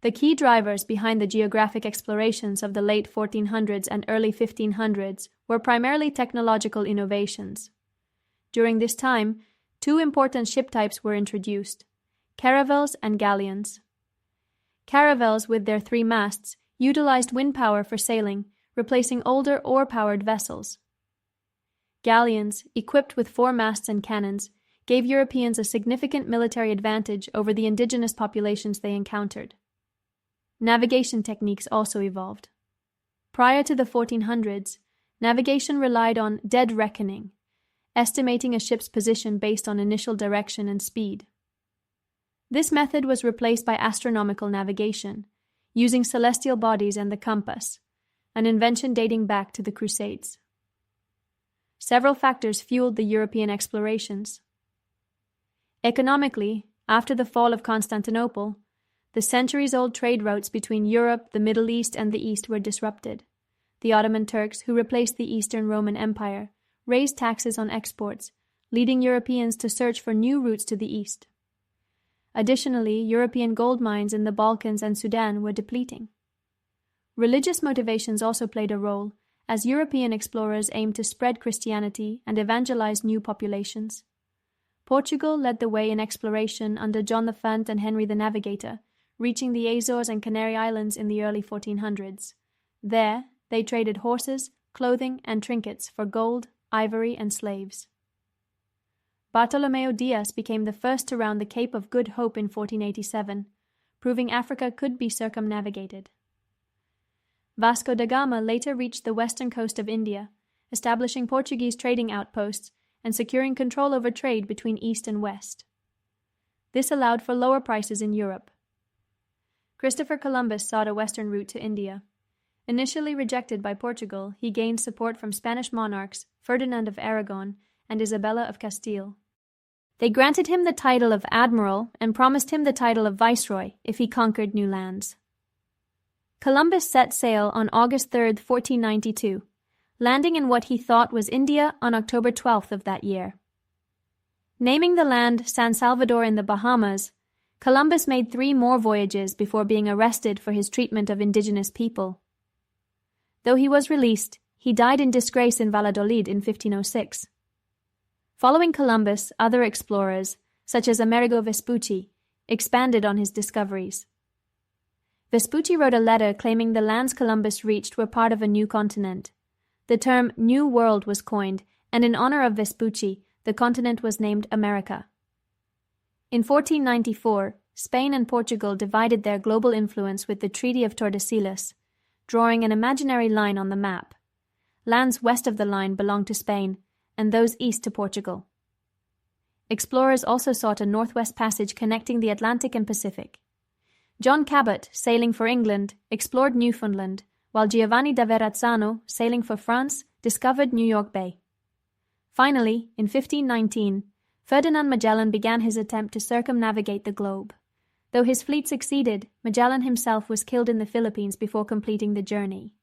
The key drivers behind the geographic explorations of the late 1400s and early 1500s were primarily technological innovations. During this time, two important ship types were introduced: caravels and galleons. Caravels, with their 3 masts, utilized wind power for sailing, replacing older oar-powered vessels. Galleons, equipped with 4 masts and cannons, gave Europeans a significant military advantage over the indigenous populations they encountered. Navigation techniques also evolved. Prior to the 1400s, navigation relied on dead reckoning, estimating a ship's position based on initial direction and speed. This method was replaced by astronomical navigation, using celestial bodies and the compass, an invention dating back to the Crusades. Several factors fueled the European explorations. Economically, after the fall of Constantinople, the centuries-old trade routes between Europe, the Middle East, and the East were disrupted. The Ottoman Turks, who replaced the Eastern Roman Empire, raised taxes on exports, leading Europeans to search for new routes to the East. Additionally, European gold mines in the Balkans and Sudan were depleting. Religious motivations also played a role, as European explorers aimed to spread Christianity and evangelize new populations. Portugal led the way in exploration under John the Font and Henry the Navigator, reaching the Azores and Canary Islands in the early 1400s. There, they traded horses, clothing, and trinkets for gold, ivory, and slaves. Bartolomeo Diaz became the first to round the Cape of Good Hope in 1487, proving Africa could be circumnavigated. Vasco da Gama later reached the western coast of India, establishing Portuguese trading outposts and securing control over trade between East and West. This allowed for lower prices in Europe. Cristoforo Columbus sought a western route to India. Initially rejected by Portugal, he gained support from Spanish monarchs Ferdinand of Aragon and Isabella of Castile. They granted him the title of admiral and promised him the title of viceroy if he conquered new lands. Columbus set sail on August 3, 1492, landing in what he thought was India on October 12th of that year. Naming the land San Salvador in the Bahamas, Columbus made 3 more voyages before being arrested for his treatment of indigenous people. Though he was released, he died in disgrace in Valladolid in 1506. Following Columbus, other explorers, such as Amerigo Vespucci, expanded on his discoveries. Vespucci wrote a letter claiming the lands Columbus reached were part of a new continent. The term New World was coined, and in honor of Vespucci, the continent was named America. In 1494, Spain and Portugal divided their global influence with the Treaty of Tordesillas, drawing an imaginary line on the map. Lands west of the line belonged to Spain, and those east to Portugal. Explorers also sought a northwest passage connecting the Atlantic and Pacific. John Cabot, sailing for England, explored Newfoundland, while Giovanni da Verrazzano, sailing for France, discovered New York Bay. Finally, in 1519, Ferdinand Magellan began his attempt to circumnavigate the globe. Though his fleet succeeded, Magellan himself was killed in the Philippines before completing the journey.